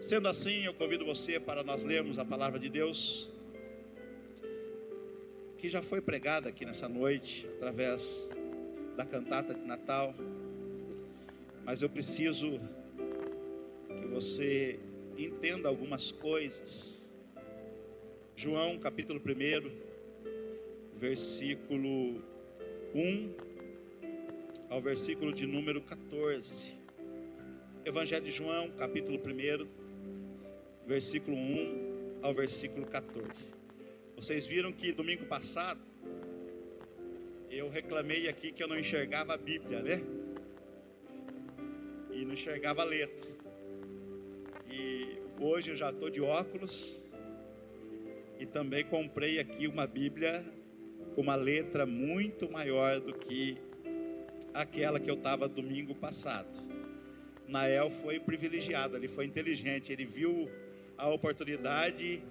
Sendo assim, eu convido você para nós lermos a palavra de Deus, que já foi pregada aqui nessa noite, através da cantata de Natal. Mas eu preciso que você entenda algumas coisas. João capítulo 1, versículo 1 ao versículo de número 14. Evangelho de João, capítulo 1, versículo 1 ao versículo 14. Vocês viram que domingo passado eu reclamei aqui que eu não enxergava a Bíblia, né? E não enxergava a letra. E hoje eu já estou de óculos e também comprei aqui uma Bíblia com uma letra muito maior do que aquela que eu estava domingo passado. Nael foi privilegiado, ele foi inteligente, ele viu a oportunidade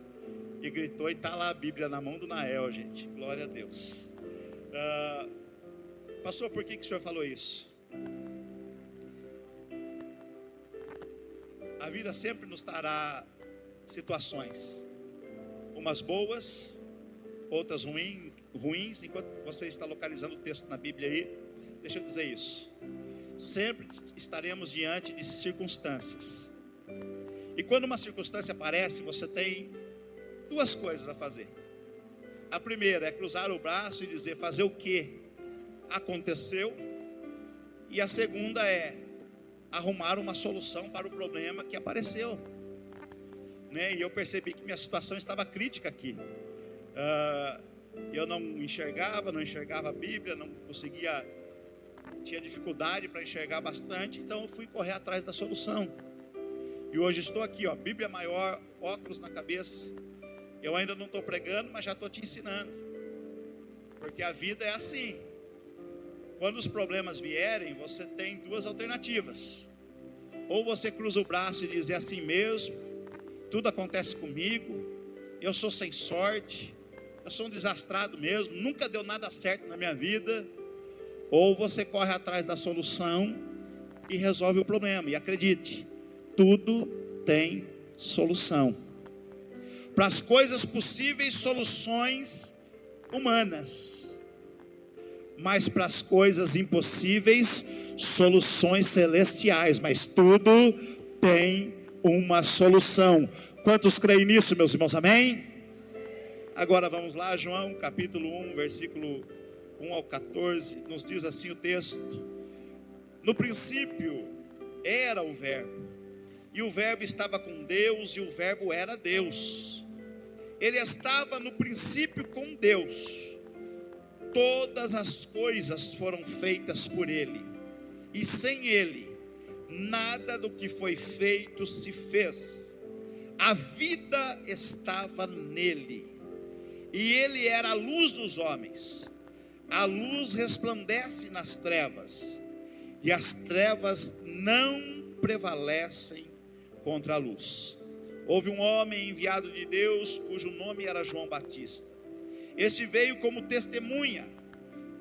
e gritou, e está lá a Bíblia na mão do Nael, gente, glória a Deus. Pastor, por que o senhor falou isso? A vida sempre nos trará situações, umas boas, outras ruins. Enquanto você está localizando o texto na Bíblia aí, deixa eu dizer isso. Sempre estaremos diante de circunstâncias. E quando uma circunstância aparece, você tem duas coisas a fazer. A primeira é cruzar o braço e dizer, fazer o que aconteceu. E a segunda é arrumar uma solução para o problema que apareceu, né? E eu percebi que minha situação estava crítica aqui. Eu não enxergava a Bíblia, não conseguia, tinha dificuldade para enxergar bastante. Então eu fui correr atrás da solução. E hoje estou aqui, ó, Bíblia maior, óculos na cabeça. Eu ainda não estou pregando, mas já estou te ensinando. Porque a vida é assim. Quando os problemas vierem, você tem duas alternativas. Ou você cruza o braço e diz, é assim mesmo, tudo acontece comigo, eu sou sem sorte, eu sou um desastrado mesmo, nunca deu nada certo na minha vida. Ou você corre atrás da solução e resolve o problema. E acredite, tudo tem solução. Para as coisas possíveis, soluções humanas. Mas para as coisas impossíveis, soluções celestiais. Mas tudo tem uma solução. Quantos creem nisso, meus irmãos? Amém? Agora vamos lá, João capítulo 1, versículo 1 ao 14. Nos diz assim o texto: no princípio era o verbo, e o verbo estava com Deus, e o verbo era Deus. Ele estava no princípio com Deus. Todas as coisas foram feitas por Ele, e sem Ele, nada do que foi feito se fez. A vida estava nele, e Ele era a luz dos homens. A luz resplandece nas trevas, e as trevas não prevalecem contra a luz. Houve um homem enviado de Deus, cujo nome era João Batista. Este veio como testemunha,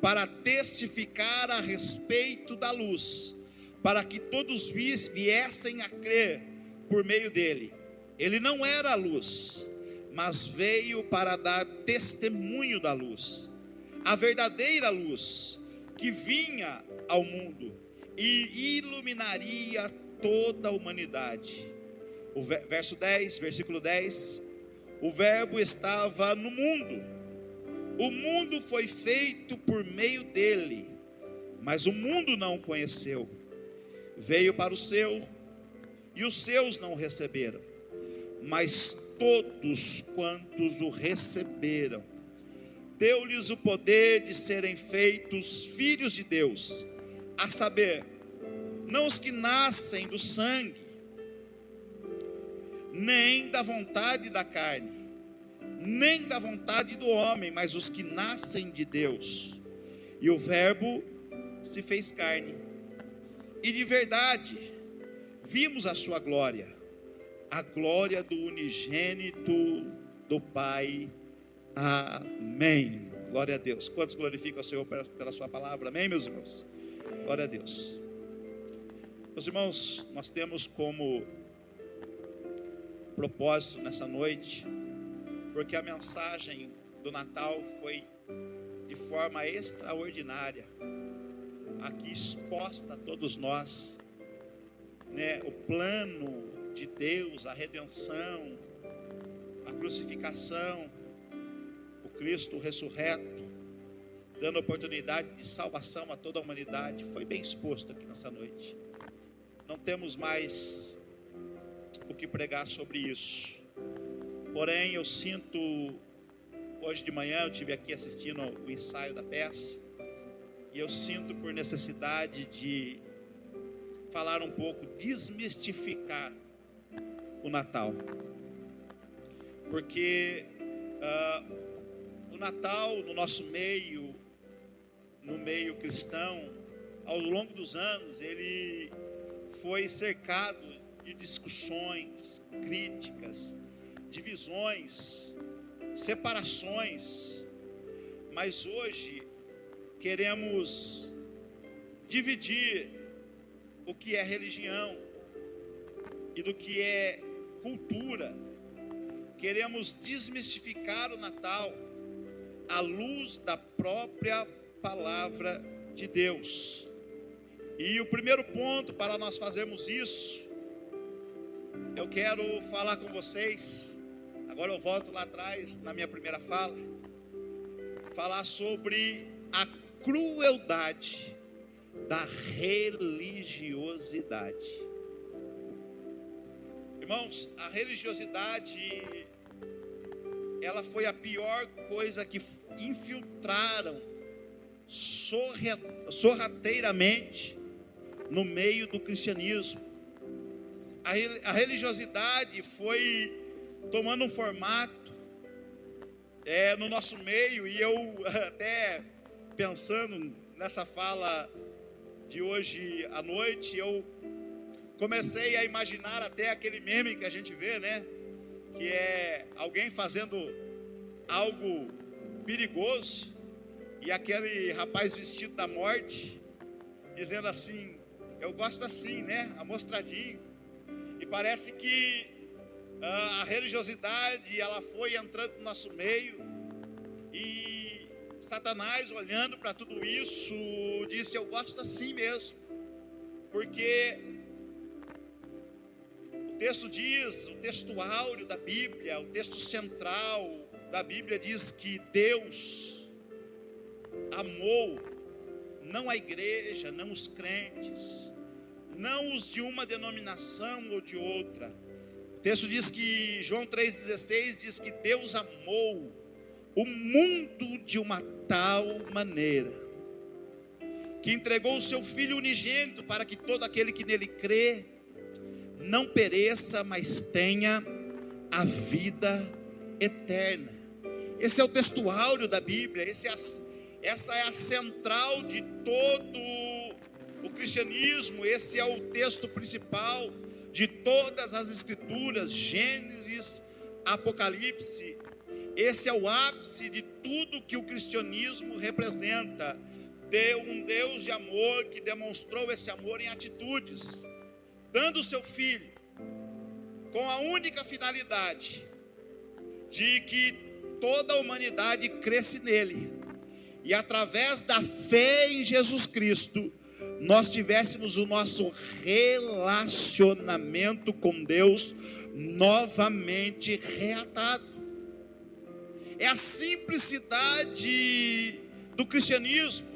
para testificar a respeito da luz, para que todos viessem a crer por meio dele. Ele não era a luz, mas veio para dar testemunho da luz, a verdadeira luz, que vinha ao mundo e iluminaria toda a humanidade. O verso 10, versículo 10, o verbo estava no mundo. O mundo foi feito por meio dele, mas o mundo não o conheceu. Veio para o seu, e os seus não o receberam. Mas todos quantos o receberam, deu-lhes o poder de serem feitos filhos de Deus, a saber, não os que nascem do sangue, nem da vontade da carne, nem da vontade do homem, mas os que nascem de Deus. E o verbo se fez carne, e de verdade vimos a sua glória, a glória do unigênito do Pai. Amém. Glória a Deus. Quantos glorificam o Senhor pela sua palavra? Amém, meus irmãos? Glória a Deus. Meus irmãos, nós temos como propósito nessa noite, porque a mensagem do Natal foi de forma extraordinária aqui exposta a todos nós, né? O plano de Deus, a redenção, a crucificação, o Cristo ressurreto, dando oportunidade de salvação a toda a humanidade, foi bem exposto aqui nessa noite. Não temos mais o que pregar sobre isso. Porém, eu sinto, hoje de manhã eu estive aqui assistindo o ensaio da peça, e eu sinto por necessidade de falar um pouco, desmistificar o Natal. Porque o Natal no nosso meio, no meio cristão, ao longo dos anos, ele foi cercado de discussões, críticas, divisões, separações. Mas hoje queremos dividir o que é religião e do que é cultura. Queremos desmistificar o Natal à luz da própria palavra de Deus. E o primeiro ponto para nós fazermos isso, eu quero falar com vocês. Agora eu volto lá atrás, na minha primeira fala, falar sobre a crueldade da religiosidade. Irmãos, a religiosidade, ela foi a pior coisa que infiltraram sorrateiramente no meio do cristianismo. A religiosidade foi tomando um formato no nosso meio, e eu até pensando nessa fala de hoje à noite, eu comecei a imaginar até aquele meme que a gente vê, né? Que é alguém fazendo algo perigoso e aquele rapaz vestido da morte dizendo assim: eu gosto assim, né? Amostradinho. E parece que a religiosidade, ela foi entrando no nosso meio, e Satanás, olhando para tudo isso, disse: eu gosto assim mesmo. Porque o texto diz, o texto áureo da Bíblia, o texto central da Bíblia diz que Deus amou não a igreja, não os crentes, não os de uma denominação ou de outra. O texto diz que, João 3,16 diz que Deus amou o mundo de uma tal maneira, que entregou o seu Filho unigênito, para que todo aquele que nele crê não pereça, mas tenha a vida eterna. Esse é o texto áureo da Bíblia, essa é a central de todo o cristianismo, esse é o texto principal de todas as escrituras, Gênesis, Apocalipse. Esse é o ápice de tudo que o cristianismo representa. Um Deus de amor que demonstrou esse amor em atitudes, dando o seu Filho, com a única finalidade de que toda a humanidade cresce nele, e através da fé em Jesus Cristo, nós tivéssemos o nosso relacionamento com Deus novamente reatado. É a simplicidade do cristianismo,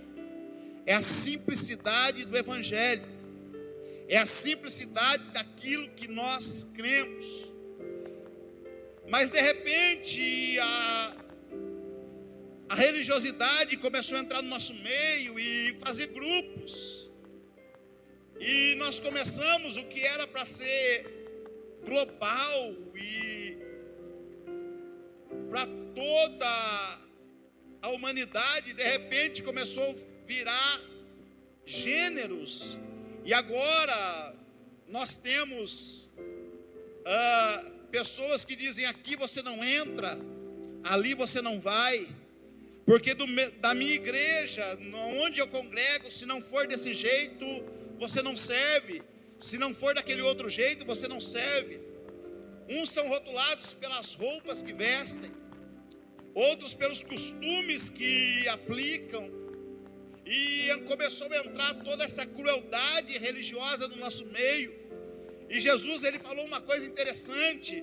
é a simplicidade do evangelho, é a simplicidade daquilo que nós cremos. Mas de repente a religiosidade começou a entrar no nosso meio e fazer grupos. E nós começamos o que era para ser global e para toda a humanidade, de repente começou a virar gêneros. E agora nós temos pessoas que dizem: aqui você não entra, ali você não vai, porque da minha igreja, onde eu congrego, se não for desse jeito, você não serve. Se não for daquele outro jeito, você não serve. Uns são rotulados pelas roupas que vestem, outros pelos costumes que aplicam. E começou a entrar toda essa crueldade religiosa no nosso meio. E Jesus, ele falou uma coisa interessante.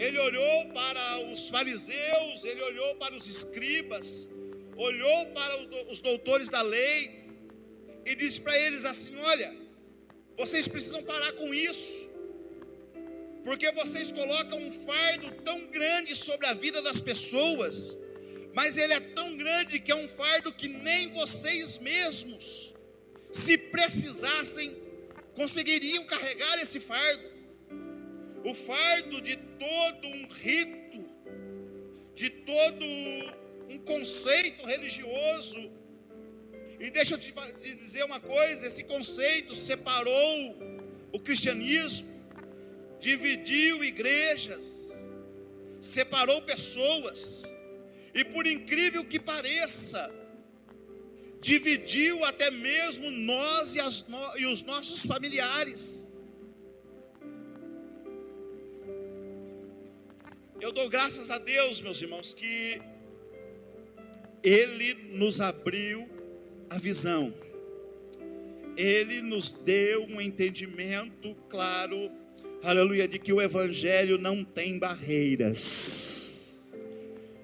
Ele olhou para os fariseus, ele olhou para os escribas, olhou para os doutores da lei e disse para eles assim: olha, vocês precisam parar com isso, porque vocês colocam um fardo tão grande sobre a vida das pessoas, mas ele é tão grande que é um fardo que nem vocês mesmos, se precisassem, conseguiriam carregar esse fardo. O fardo de todo um rito, de todo um conceito religioso. E deixa eu te dizer uma coisa: esse conceito separou o cristianismo, dividiu igrejas, separou pessoas, e por incrível que pareça, dividiu até mesmo nós e os nossos familiares. Eu dou graças a Deus, meus irmãos, que Ele nos abriu a visão, Ele nos deu um entendimento claro, aleluia, de que o Evangelho não tem barreiras,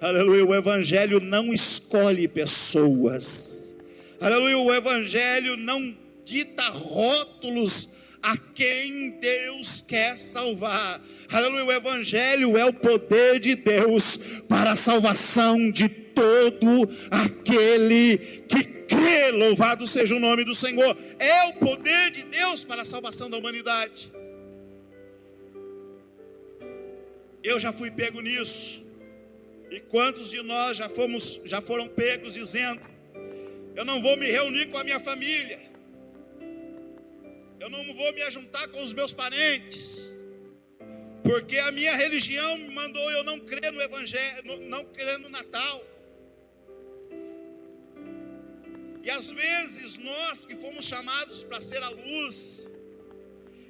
aleluia, o Evangelho não escolhe pessoas, aleluia, o Evangelho não dita rótulos a quem Deus quer salvar, aleluia, o Evangelho é o poder de Deus para a salvação de todo aquele que crê. Louvado seja o nome do Senhor. É o poder de Deus para a salvação da humanidade. Eu já fui pego nisso, e quantos de nós já foram pegos dizendo: eu não vou me reunir com a minha família, eu não vou me ajuntar com os meus parentes, porque a minha religião me mandou eu não crer no Evangelho, não crer no Natal. E às vezes nós que fomos chamados para ser a luz,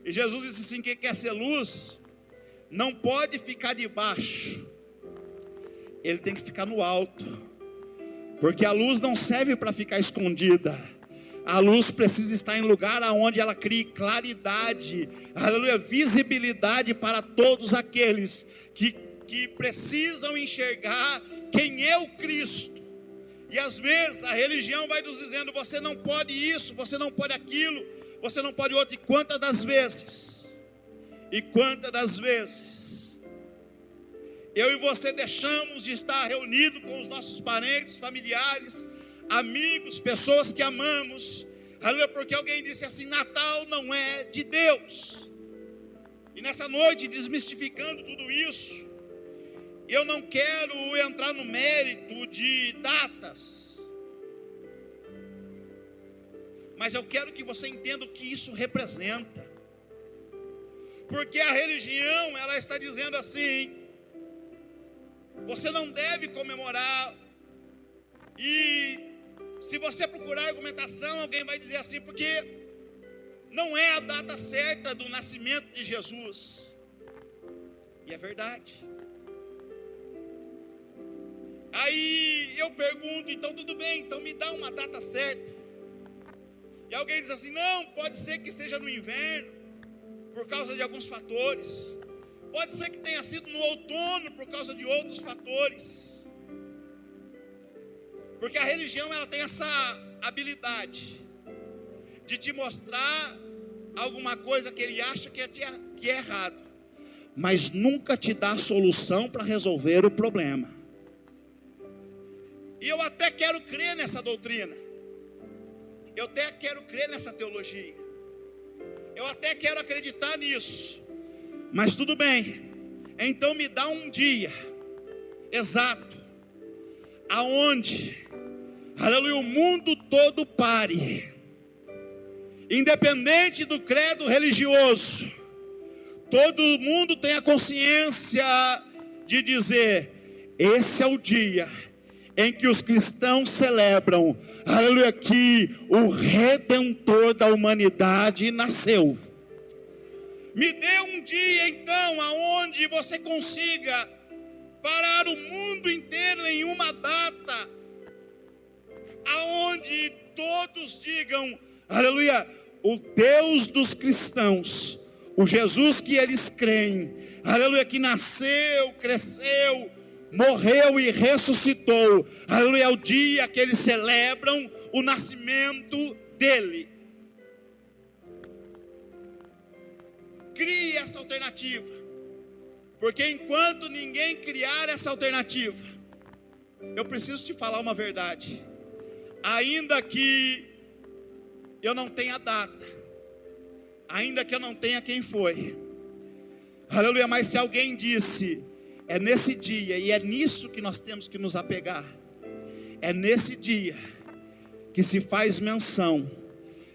e Jesus disse assim: quem quer ser luz não pode ficar debaixo, ele tem que ficar no alto, porque a luz não serve para ficar escondida. A luz precisa estar em lugar onde ela crie claridade, aleluia, visibilidade para todos aqueles que precisam enxergar quem é o Cristo. E às vezes a religião vai nos dizendo: você não pode isso, você não pode aquilo, você não pode outro. E quantas das vezes eu e você deixamos de estar reunidos com os nossos parentes, familiares, amigos, pessoas que amamos, aleluia, porque alguém disse assim: Natal não é de Deus. E nessa noite, desmistificando tudo isso, eu não quero entrar no mérito de datas, mas eu quero que você entenda o que isso representa, porque a religião, ela está dizendo assim: você não deve comemorar. E se você procurar argumentação, alguém vai dizer assim: porque não é a data certa do nascimento de Jesus. E é verdade. Aí eu pergunto: então tudo bem, então me dá uma data certa. E alguém diz assim: não, pode ser que seja no inverno, por causa de alguns fatores. Pode ser que tenha sido no outono, por causa de outros fatores. Porque a religião, ela tem essa habilidade de te mostrar alguma coisa que ele acha que é errado, mas nunca te dá a solução para resolver o problema. E eu até quero crer nessa doutrina, eu até quero crer nessa teologia, eu até quero acreditar nisso, mas tudo bem, então me dá um dia exato, aonde, aleluia, o mundo todo pare, independente do credo religioso, todo mundo tem a consciência de dizer: esse é o dia em que os cristãos celebram, aleluia, que o Redentor da humanidade nasceu. Me dê um dia então, aonde onde você consiga parar o mundo inteiro em uma data, aonde todos digam, aleluia, o Deus dos cristãos, o Jesus que eles creem, aleluia, que nasceu, cresceu, morreu e ressuscitou, aleluia, é o dia que eles celebram o nascimento dele. Crie essa alternativa, porque enquanto ninguém criar essa alternativa, eu preciso te falar uma verdade, ainda que eu não tenha data, ainda que eu não tenha quem foi, aleluia, mas se alguém disse, é nesse dia, e é nisso que nós temos que nos apegar, é nesse dia que se faz menção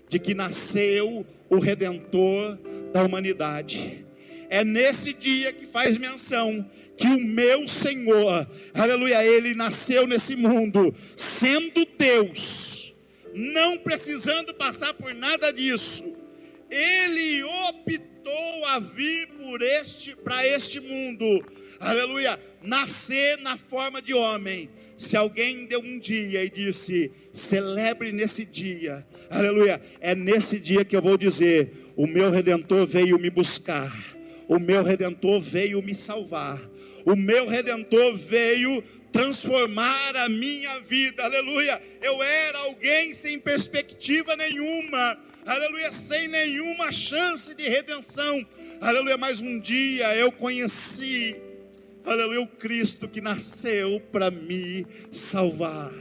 de que nasceu o Redentor da humanidade. É nesse dia que faz menção que o meu Senhor, aleluia, ele nasceu nesse mundo, sendo Deus, não precisando passar por nada disso, ele optou a vir para este mundo, aleluia, nascer na forma de homem. Se alguém deu um dia e disse, celebre nesse dia, aleluia, é nesse dia que eu vou dizer, o meu Redentor veio me buscar, o meu Redentor veio me salvar, o meu Redentor veio transformar a minha vida, aleluia. Eu era alguém sem perspectiva nenhuma, aleluia, sem nenhuma chance de redenção, aleluia, mas um dia eu conheci, aleluia, o Cristo que nasceu para me salvar.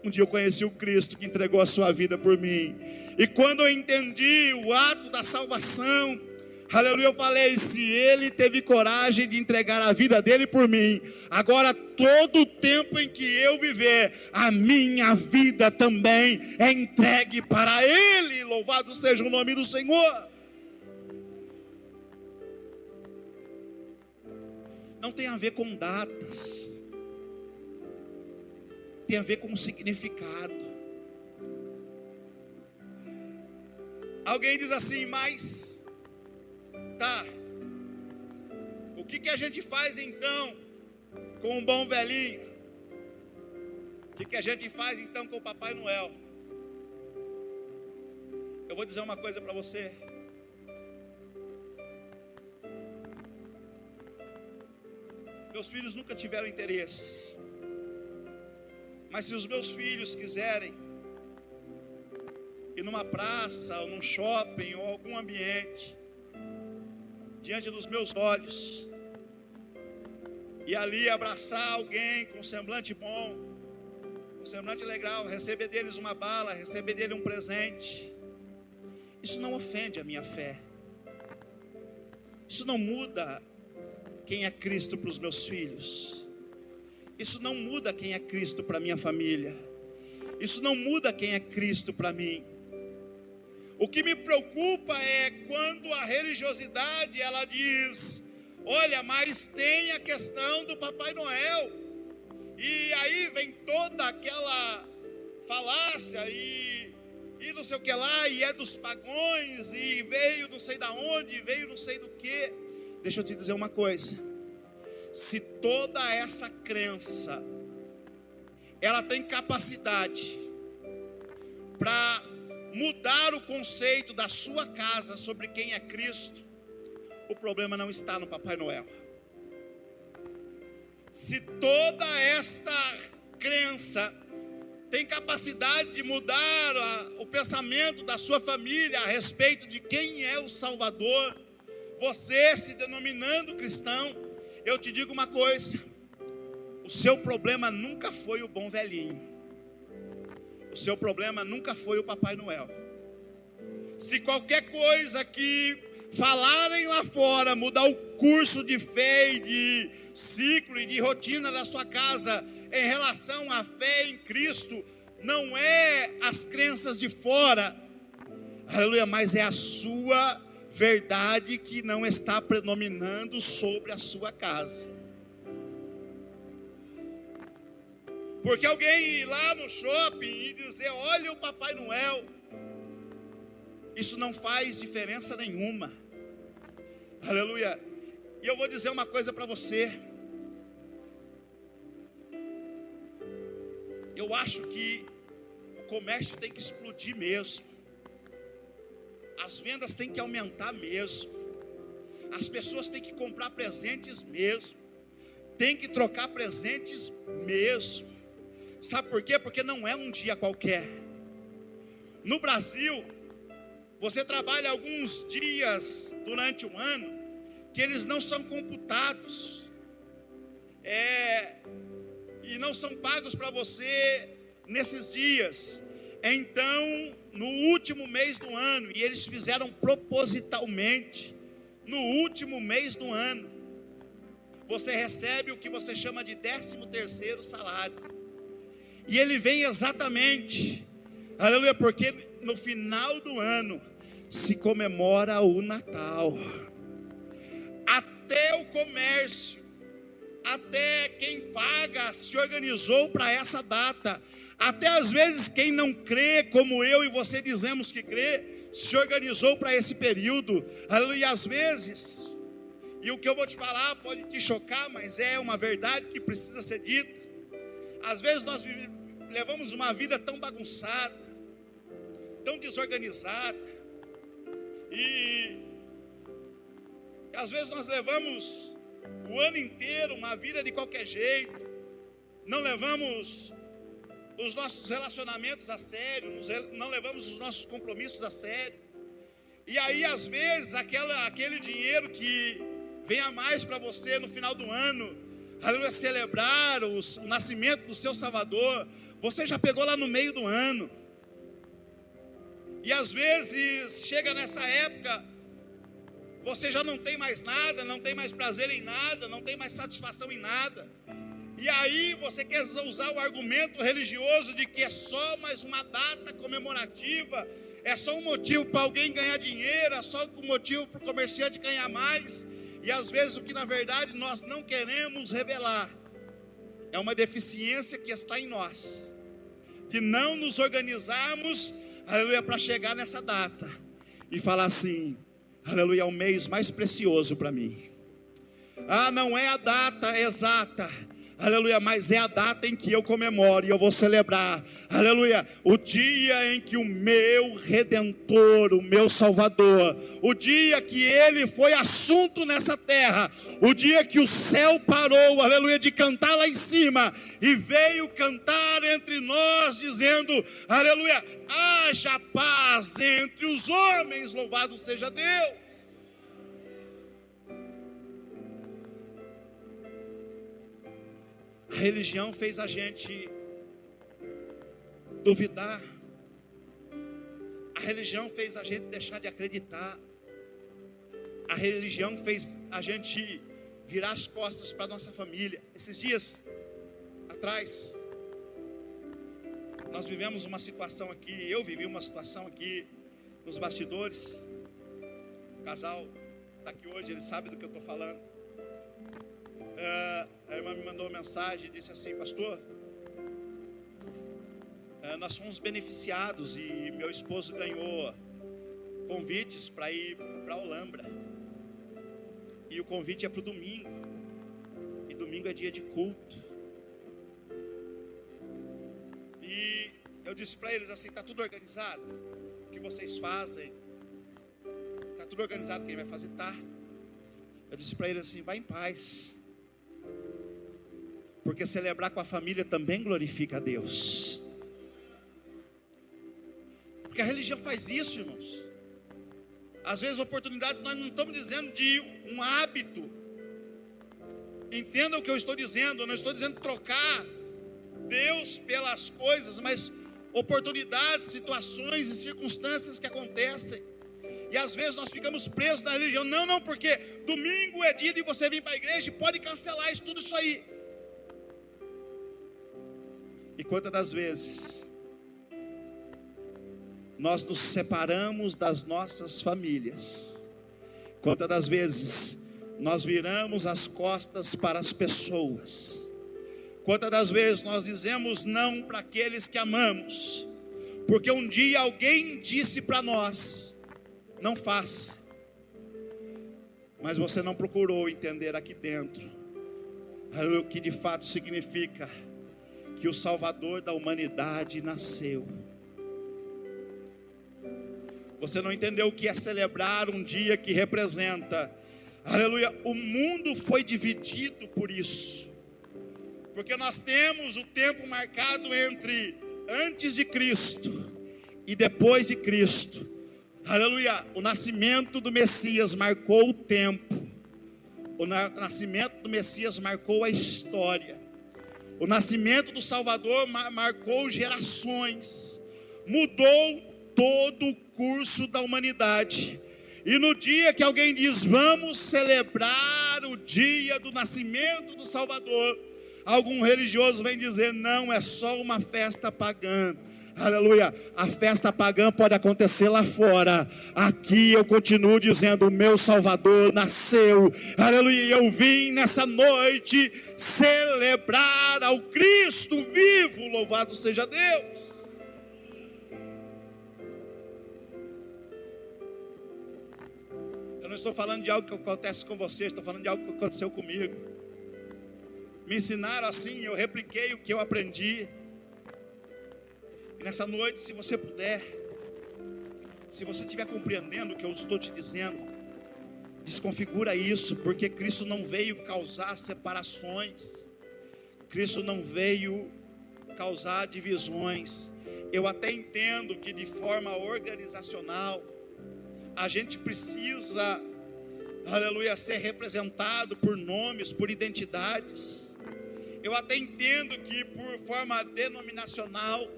Um dia eu conheci o Cristo que entregou a sua vida por mim, e quando eu entendi o ato da salvação, aleluia, eu falei, se ele teve coragem de entregar a vida dele por mim, agora todo o tempo em que eu viver, a minha vida também é entregue para ele, louvado seja o nome do Senhor. Não tem a ver com datas, tem a ver com significado. Alguém diz assim, mas tá, o que a gente faz então com um bom velhinho? O que a gente faz então com o Papai Noel? Eu vou dizer uma coisa para você. Meus filhos nunca tiveram interesse, mas se os meus filhos quiserem ir numa praça, ou num shopping, ou algum ambiente, diante dos meus olhos, e ali abraçar alguém com um semblante bom, um semblante legal, receber deles uma bala, receber dele um presente, isso não ofende a minha fé, isso não muda quem é Cristo para os meus filhos, isso não muda quem é Cristo para a minha família, isso não muda quem é Cristo para mim. O que me preocupa é quando a religiosidade ela diz, olha, mas tem a questão do Papai Noel, e aí vem toda aquela falácia e não sei o que lá, e é dos pagões, e veio não sei da onde, veio não sei do que. Deixa eu te dizer uma coisa, se toda essa crença ela tem capacidade para mudar o conceito da sua casa sobre quem é Cristo, o problema não está no Papai Noel. Se toda esta crença tem capacidade de mudar o pensamento da sua família a respeito de quem é o Salvador, você se denominando cristão, eu te digo uma coisa, o seu problema nunca foi o bom velhinho, o seu problema nunca foi o Papai Noel. Se qualquer coisa que falarem lá fora mudar o curso de fé e de ciclo e de rotina da sua casa em relação à fé em Cristo, não é as crenças de fora, aleluia, mas é a sua verdade que não está predominando sobre a sua casa. Porque alguém ir lá no shopping e dizer, olha o Papai Noel, isso não faz diferença nenhuma. Aleluia. E eu vou dizer uma coisa para você. Eu acho que o comércio tem que explodir mesmo. As vendas têm que aumentar mesmo. As pessoas têm que comprar presentes mesmo. Tem que trocar presentes mesmo. Sabe por quê? Porque não é um dia qualquer. No Brasil, você trabalha alguns dias durante um ano que eles não são computados. E não são pagos para você nesses dias. Então, no último mês do ano, e eles fizeram propositalmente, no último mês do ano, você recebe o que você chama de 13º salário. E ele vem exatamente, aleluia, porque no final do ano se comemora o Natal. Até o comércio, até quem paga se organizou para essa data. Até às vezes quem não crê, como eu e você dizemos que crê, se organizou para esse período. Aleluia. E às vezes, e o que eu vou te falar pode te chocar, mas é uma verdade que precisa ser dita. Às vezes nós levamos uma vida tão bagunçada, tão desorganizada, e às vezes nós levamos o ano inteiro uma vida de qualquer jeito, não levamos os nossos relacionamentos a sério, não levamos os nossos compromissos a sério. E aí às vezes aquele dinheiro que vem a mais para você no final do ano, aleluia, celebrar o nascimento do seu Salvador, você já pegou lá no meio do ano. E às vezes chega nessa época, você já não tem mais nada, não tem mais prazer em nada, não tem mais satisfação em nada. E aí você quer usar o argumento religioso de que é só mais uma data comemorativa, é só um motivo para alguém ganhar dinheiro, é só um motivo para o comerciante ganhar mais. E às vezes o que na verdade nós não queremos revelar é uma deficiência que está em nós, de não nos organizarmos, aleluia, para chegar nessa data e falar assim: aleluia, é o mês mais precioso para mim. Não é a data exata, aleluia, mas é a data em que eu comemoro e eu vou celebrar, aleluia, o dia em que o meu Redentor, o meu Salvador, o dia que Ele foi assunto nessa terra, o dia que o céu parou, aleluia, de cantar lá em cima e veio cantar entre nós dizendo, aleluia, haja paz entre os homens, louvado seja Deus. A religião fez a gente duvidar. A religião fez a gente deixar de acreditar. A religião fez a gente virar as costas para a nossa família. Esses dias atrás, nós vivemos uma situação aqui, eu vivi uma situação aqui nos bastidores. O casal está aqui hoje, ele sabe do que eu estou falando. A irmã me mandou uma mensagem e disse assim: pastor, nós fomos beneficiados e meu esposo ganhou convites para ir para a Olambra, e o convite é para o domingo, e domingo é dia de culto. E eu disse para eles assim: está tudo organizado? O que vocês fazem? Está tudo organizado? Quem vai fazer? Tá. Eu disse para eles assim: vai em paz, porque celebrar com a família também glorifica a Deus. Porque a religião faz isso, irmãos. Às vezes oportunidades, nós não estamos dizendo de um hábito. Entendam o que eu estou dizendo. Eu não estou dizendo trocar Deus pelas coisas, mas oportunidades, situações e circunstâncias que acontecem. E às vezes nós ficamos presos na religião. Não, porque domingo é dia de você vir para a igreja e pode cancelar isso, tudo isso aí. E quantas das vezes nós nos separamos das nossas famílias? Quantas das vezes nós viramos as costas para as pessoas? Quantas das vezes nós dizemos não para aqueles que amamos? Porque um dia alguém disse para nós: não faça. mas você não procurou entender aqui dentro, aleluia, o que de fato significa que o Salvador da humanidade nasceu. Você não entendeu o que é celebrar um dia que representa, aleluia, o mundo foi dividido por isso, porque nós temos o tempo marcado entre antes de Cristo e depois de Cristo. Aleluia, o nascimento do Messias marcou o tempo, o nascimento do Messias marcou a história, o nascimento do Salvador marcou gerações, mudou todo o curso da humanidade. E no dia que alguém diz, vamos celebrar o dia do nascimento do Salvador, algum religioso vem dizer, não, é só uma festa pagã. Aleluia, a festa pagã pode acontecer lá fora, aqui eu continuo dizendo, o meu Salvador nasceu, aleluia, e eu vim nessa noite celebrar ao Cristo vivo, louvado seja Deus. Eu não estou falando de algo que acontece com você, estou falando de algo que aconteceu comigo. Me ensinaram assim, eu repliquei o que eu aprendi. E nessa noite, se você puder, se você estiver compreendendo o que eu estou te dizendo, desconfigura isso, porque Cristo não veio causar separações, Cristo não veio causar divisões. Eu até entendo que de forma organizacional, a gente precisa, aleluia, ser representado por nomes, por identidades. Eu até entendo que por forma denominacional,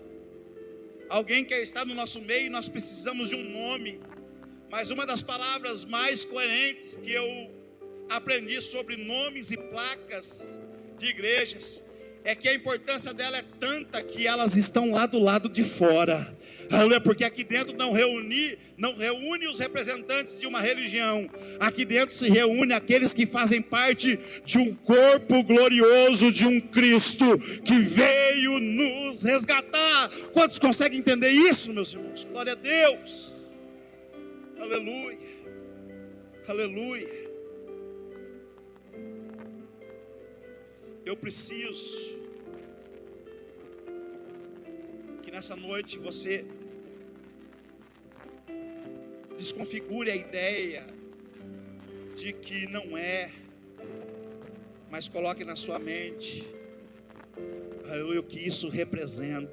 alguém quer estar no nosso meio e nós precisamos de um nome. Mas uma das palavras mais coerentes que eu aprendi sobre nomes e placas de igrejas é que a importância dela é tanta que elas estão lá do lado de fora. Aleluia, porque aqui dentro não reúne os representantes de uma religião. Aqui dentro se reúne aqueles que fazem parte de um corpo glorioso de um Cristo que veio nos resgatar. Quantos conseguem entender isso, meus irmãos? Glória a Deus. Aleluia. Aleluia. Eu preciso que nessa noite você desconfigure a ideia de que não é, mas coloque na sua mente, aleluia, o que isso representa.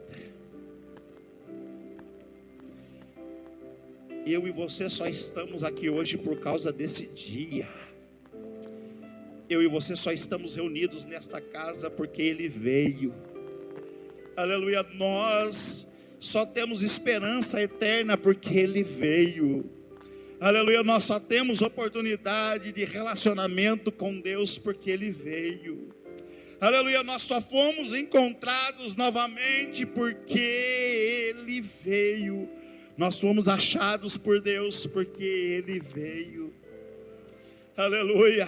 Eu e você só estamos aqui hoje por causa desse dia. Eu e você só estamos reunidos nesta casa porque Ele veio. Aleluia, nós só temos esperança eterna porque Ele veio. Aleluia, nós só temos oportunidade de relacionamento com Deus porque Ele veio. Aleluia, nós só fomos encontrados novamente porque Ele veio. Nós fomos achados por Deus porque Ele veio. Aleluia.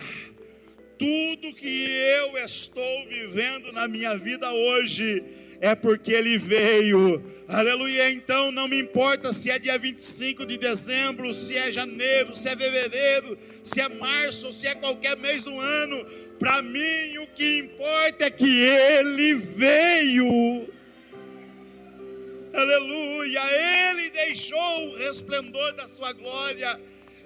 Tudo que eu estou vivendo na minha vida hoje é porque Ele veio. Aleluia. Então não me importa se é dia 25 de dezembro, se é janeiro, se é fevereiro, se é março, ou se é qualquer mês do ano. Para mim o que importa é que Ele veio. Aleluia. Ele deixou o resplendor da sua glória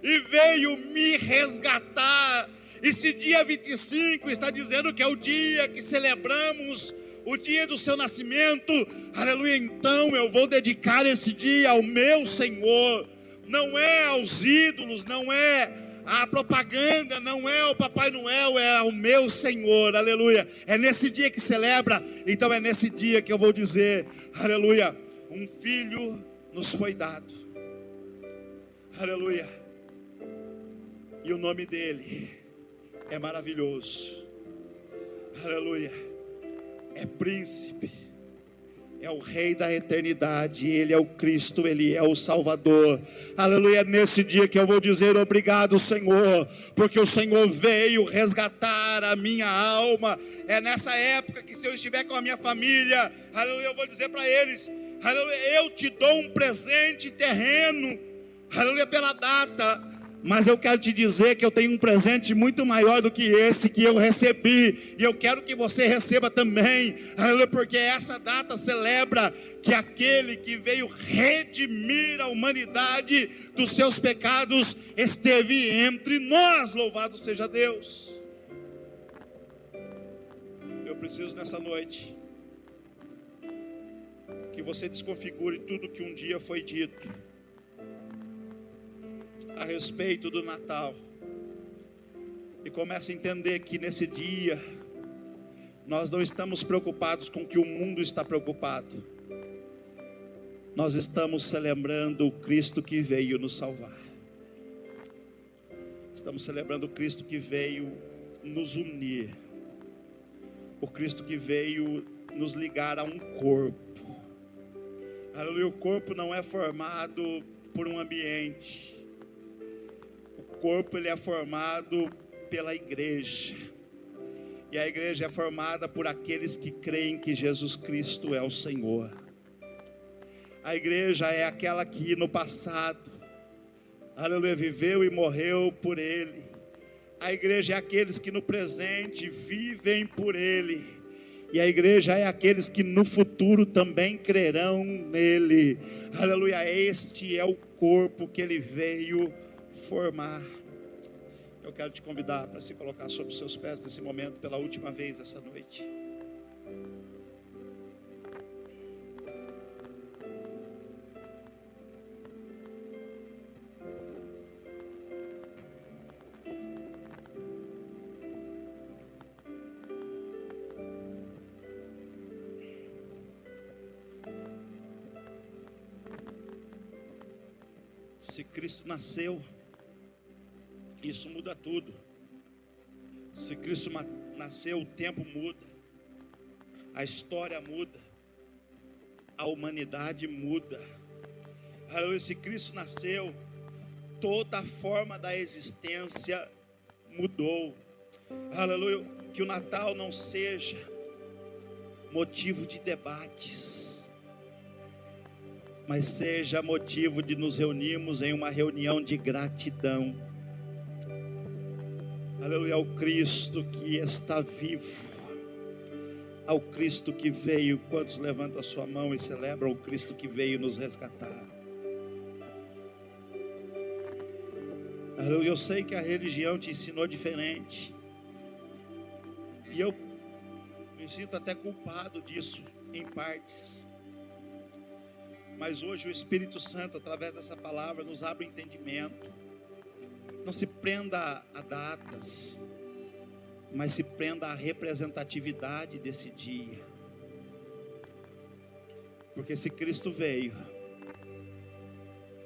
e veio me resgatar. Esse dia 25 está dizendo que é o dia que celebramos o dia do seu nascimento. Aleluia. Então eu vou dedicar esse dia ao meu Senhor. Não é aos ídolos, não é a propaganda, não é o Papai Noel, é ao meu Senhor. Aleluia. É nesse dia que celebra. Então é nesse dia que eu vou dizer, aleluia, um filho nos foi dado. Aleluia. E o nome dele é maravilhoso. Aleluia. É príncipe, é o rei da eternidade, Ele é o Cristo, Ele é o Salvador. Aleluia. É nesse dia que eu vou dizer obrigado, Senhor, porque o Senhor veio resgatar a minha alma. É nessa época que, se eu estiver com a minha família, aleluia, eu vou dizer para eles, aleluia, eu te dou um presente terreno, aleluia, pela data, Mas eu quero te dizer que eu tenho um presente muito maior do que esse que eu recebi, e eu quero que você receba também, aleluia, porque essa data celebra que aquele que veio redimir a humanidade dos seus pecados esteve entre nós. Louvado seja Deus. Eu preciso nessa noite que você desconfigure tudo que um dia foi dito a respeito do Natal, e comece a entender que nesse dia nós não estamos preocupados com o que o mundo está preocupado. Nós estamos celebrando o Cristo que veio nos salvar. Estamos celebrando o Cristo que veio nos unir, o Cristo que veio nos ligar a um corpo. Aleluia. O corpo não é formado por um ambiente. O corpo ele é formado pela igreja, e a igreja é formada por aqueles que creem que Jesus Cristo é o Senhor. A igreja é aquela que no passado, aleluia, viveu e morreu por Ele. A igreja é aqueles que no presente vivem por Ele, e a igreja é aqueles que no futuro também crerão nele. Aleluia. Este é o corpo que Ele veio formar. Eu quero te convidar para se colocar sobre os seus pés nesse momento pela última vez essa noite. Se Cristo nasceu, isso muda tudo. Se Cristo nasceu, o tempo muda, a história muda, a humanidade muda. Aleluia. Se Cristo nasceu, toda a forma da existência mudou. Aleluia. Que o Natal não seja motivo de debates, mas seja motivo de nos reunirmos em uma reunião de gratidão. Aleluia, ao Cristo que está vivo, ao Cristo que veio. Quantos levantam a sua mão e celebram o Cristo que veio nos resgatar? Aleluia. Eu sei que a religião te ensinou diferente, e eu me sinto até culpado disso em partes, mas hoje o Espírito Santo, através dessa palavra, nos abre o entendimento. Não se prenda a datas, mas se prenda à representatividade desse dia. Porque se Cristo veio,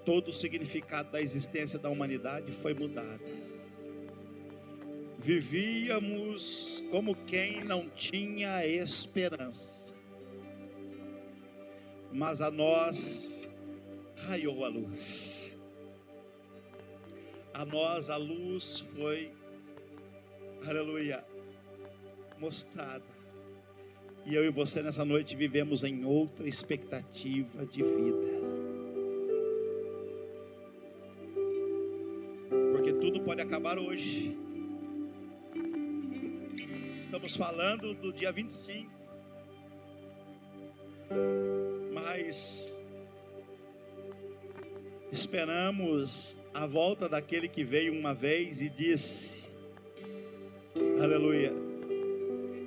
todo o significado da existência da humanidade foi mudado. Vivíamos como quem não tinha esperança, mas a nós raiou a luz. A nós a luz foi, aleluia, mostrada. E eu e você nessa noite vivemos em outra expectativa de vida. Porque tudo pode acabar hoje. Estamos falando do dia 25. Mas esperamos a volta daquele que veio uma vez e disse, aleluia,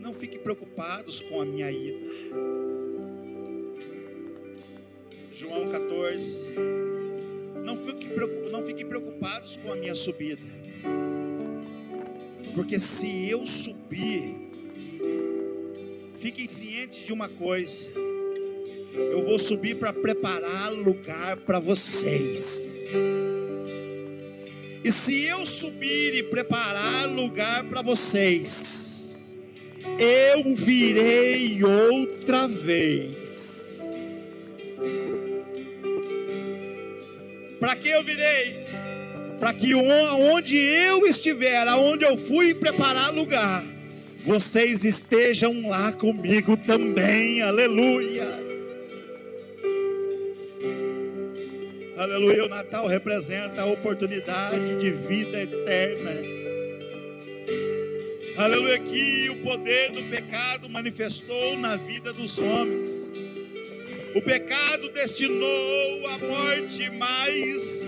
não fiquem preocupados com a minha ida. João 14, não fiquem preocupados com a minha subida, porque se eu subir, fiquem cientes de uma coisa: eu vou subir para preparar lugar para vocês. E se eu subir e preparar lugar para vocês, eu virei outra vez. Para que eu virei? Para que onde eu estiver, aonde eu fui preparar lugar, vocês estejam lá comigo também. Aleluia. Aleluia, o Natal representa a oportunidade de vida eterna. Aleluia, que o poder do pecado manifestou na vida dos homens. O pecado destinou à morte, mas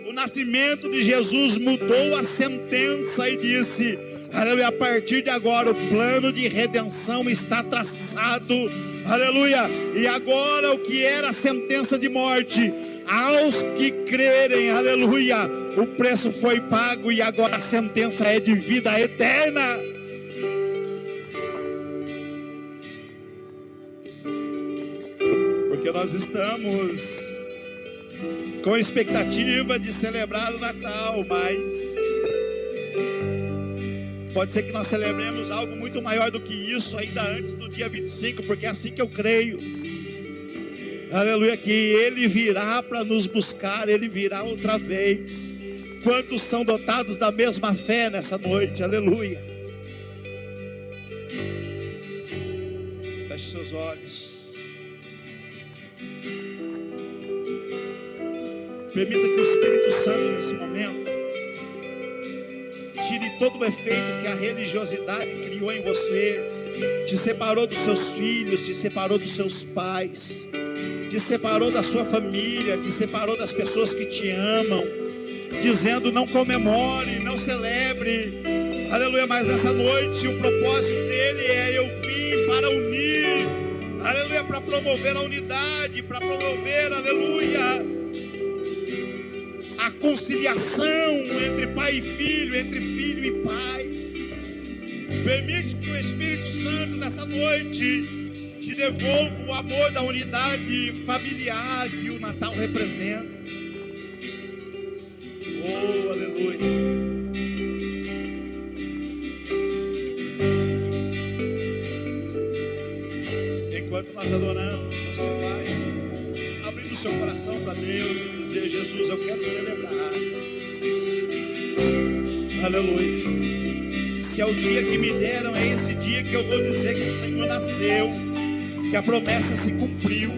o nascimento de Jesus mudou a sentença e disse: aleluia, a partir de agora o plano de redenção está traçado. Aleluia, e agora o que era a sentença de morte, aos que crerem, aleluia, o preço foi pago e agora a sentença é de vida eterna. Porque nós estamos com expectativa de celebrar o Natal, mas pode ser que nós celebremos algo muito maior do que isso ainda antes do dia 25, porque é assim que eu creio. Aleluia, que Ele virá para nos buscar, Ele virá outra vez. Quantos são dotados da mesma fé nessa noite? Aleluia. Feche seus olhos. Permita que o Espírito Santo nesse momento tire todo o efeito que a religiosidade criou em você. Te separou dos seus filhos, te separou dos seus pais, te separou da sua família, te separou das pessoas que te amam, dizendo: não comemore, não celebre. Aleluia, mas nessa noite o propósito dele é: eu vim para unir, aleluia, para promover a unidade, para promover, aleluia, a conciliação entre pai e filho, entre filho e pai. Permite que o Espírito Santo nessa noite te devolva o amor da unidade familiar que o Natal representa. Oh, aleluia. Enquanto nós adoramos, você vai abrindo o seu coração para Deus e dizer: Jesus, eu quero celebrar. Aleluia. Se é o dia que me deram, é esse dia que eu vou dizer que o Senhor nasceu, que a promessa se cumpriu.